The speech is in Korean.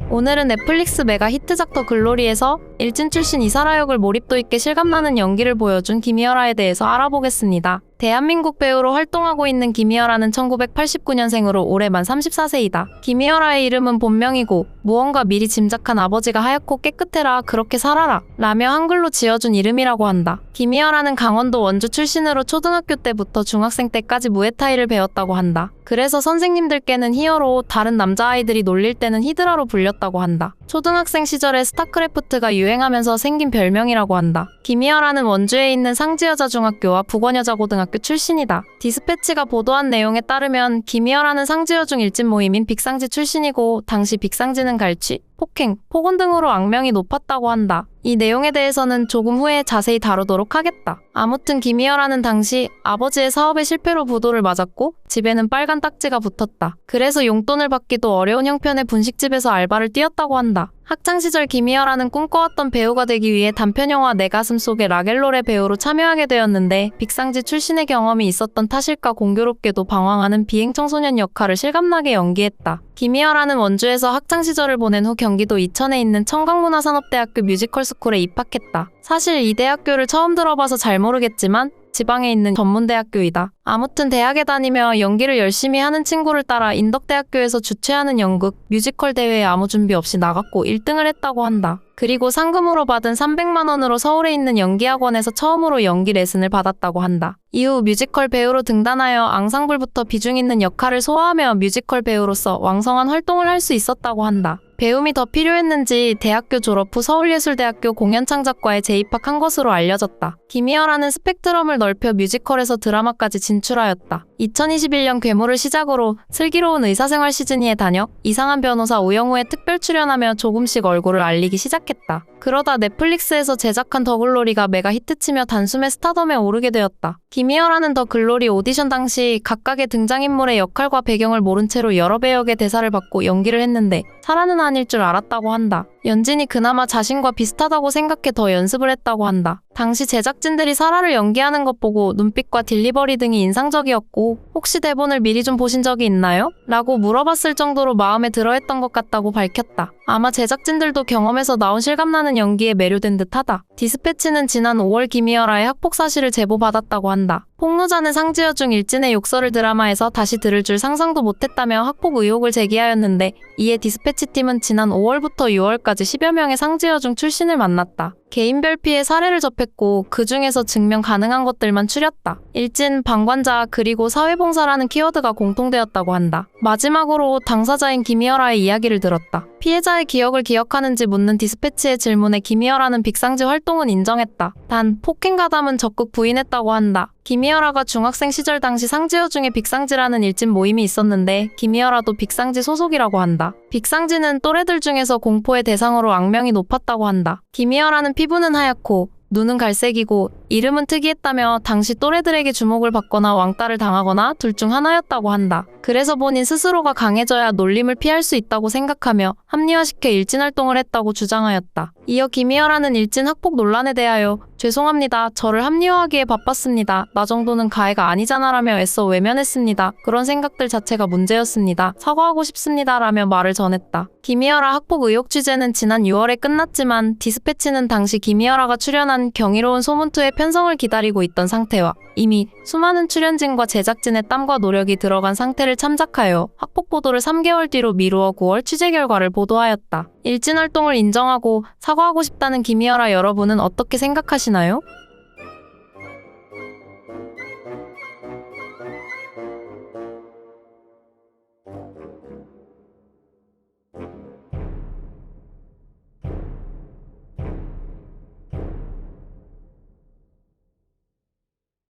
오늘은 넷플릭스 메가 히트작 더 글로리에서 일진 출신 이사라 역을 몰입도 있게 실감나는 연기를 보여준 김희열아에 대해서 알아보겠습니다. 대한민국 배우로 활동하고 있는 김희열아는 1989년생으로 올해 만 34세이다. 김희열아의 이름은 본명이고 무언가 미리 짐작한 아버지가 하얗고 깨끗해라 그렇게 살아라 라며 한글로 지어준 이름이라고 한다. 김희열아는 강원도 원주 출신으로 초등학교 때부터 중학생 때까지 무에타이를 배웠다고 한다. 그래서 선생님들께는 히어로, 다른 남자아이들이 놀릴 때는 히드라로 불렸다고 한다. 초등학생 시절에 스타크래프트가 유행하면서 생긴 별명이라고 한다. 김희열아는 원주에 있는 상지여자중학교와 북원여자고등학교 출신이다. 디스패치가 보도한 내용에 따르면 김희열아는 상지여중 일진 모임인 빅상지 출신이고 당시 빅상지는 갈취, 폭행, 폭언 등으로 악명이 높았다고 한다. 이 내용에 대해서는 조금 후에 자세히 다루도록 하겠다. 아무튼 김희열아는 당시 아버지의 사업의 실패로 부도를 맞았고 집에는 빨간 딱지가 붙었다. 그래서 용돈을 받기도 어려운 형편의 분식집에서 알바를 뛰었다고 한다. 학창시절 김희열아는 꿈꿔왔던 배우가 되기 위해 단편영화 내 가슴 속의 라겔롤의 배우로 참여하게 되었는데 빅상지 출신의 경험이 있었던 탓일까 공교롭게도 방황하는 비행청소년 역할을 실감나게 연기했다. 김희열아는 원주에서 학창시절을 보낸 후 경기도 이천에 있는 청강문화산업대학교 뮤지컬스쿨에 입학했다. 사실 이 대학교를 처음 들어봐서 잘 모르겠지만 지방에 있는 전문대학교이다. 아무튼 대학에 다니며 연기를 열심히 하는 친구를 따라 인덕대학교에서 주최하는 연극, 뮤지컬 대회에 아무 준비 없이 나갔고 1등을 했다고 한다. 그리고 상금으로 받은 300만 원으로 서울에 있는 연기학원에서 처음으로 연기 레슨을 받았다고 한다. 이후 뮤지컬 배우로 등단하여 앙상블부터 비중 있는 역할을 소화하며 뮤지컬 배우로서 왕성한 활동을 할 수 있었다고 한다. 배움이 더 필요했는지 대학교 졸업 후 서울예술대학교 공연창작과에 재입학한 것으로 알려졌다. 김희열아는 스펙트럼을 넓혀 뮤지컬에서 드라마까지 진출하였다. 2021년 괴물을 시작으로 슬기로운 의사생활 시즌2에 다녀 이상한 변호사 우영우에 특별 출연하며 조금씩 얼굴을 알리기 시작했다. 그러다 넷플릭스에서 제작한 더 글로리가 메가 히트치며 단숨에 스타덤에 오르게 되었다. 김희열아는 더 글로리 오디션 당시 각각의 등장인물의 역할과 배경을 모른 채로 여러 배역의 대사를 받고 연기를 했는데 사라는 아닐 줄 알았다고 한다. 연진이 그나마 자신과 비슷하다고 생각해 더 연습을 했다고 한다. 당시 제작진들이 사라를 연기하는 것 보고 눈빛과 딜리버리 등이 인상적이었고 혹시 대본을 미리 좀 보신 적이 있나요? 라고 물어봤을 정도로 마음에 들어했던 것 같다고 밝혔다. 아마 제작진들도 경험에서 나온 실감나는 연기에 매료된 듯하다. 디스패치는 지난 5월 김희열아의 학폭 사실을 제보받았다고 한다. 폭로자는 상지여중 일진의 욕설을 드라마에서 다시 들을 줄 상상도 못했다며 학폭 의혹을 제기하였는데 이에 디스패치팀은 지난 5월부터 6월까지 10여 명의 상지여중 출신을 만났다. 개인별 피해 사례를 접했고 그 중에서 증명 가능한 것들만 추렸다. 일진, 방관자, 그리고 사회봉사라는 키워드가 공통되었다고 한다. 마지막으로 당사자인 김희열아의 이야기를 들었다. 피해자의 기억을 기억하는지 묻는 디스패치의 질문에 김희열아는 빅상지 활동은 인정했다. 단 폭행 가담은 적극 부인했다고 한다. 김희열아가 중학생 시절 당시 상지여중에 빅상지라는 일진 모임이 있었는데 김희열아도 빅상지 소속이라고 한다. 빅상지는 또래들 중에서 공포의 대상으로 악명이 높았다고 한다. 김희열아는 피부는 하얗고 눈은 갈색이고 이름은 특이했다며 당시 또래들에게 주목을 받거나 왕따를 당하거나 둘 중 하나였다고 한다. 그래서 본인 스스로가 강해져야 놀림을 피할 수 있다고 생각하며 합리화시켜 일진 활동을 했다고 주장하였다. 이어 김희열아는 일진 학폭 논란에 대하여 죄송합니다. 저를 합리화하기에 바빴습니다. 나 정도는 가해가 아니잖아라며 애써 외면했습니다. 그런 생각들 자체가 문제였습니다. 사과하고 싶습니다. 라며 말을 전했다. 김희열아 학폭 의혹 취재는 지난 6월에 끝났지만 디스패치는 당시 김희열아가 출연한 경이로운 소문2의 편성을 기다리고 있던 상태와 이미 수많은 출연진과 제작진의 땀과 노력이 들어간 상태를 참작하여 학폭 보도를 3개월 뒤로 미루어 9월 취재 결과를 보도하였다. 일진 활동을 인정하고 사과하고 싶다는 김희열아 여러분은 어떻게 생각하시나요?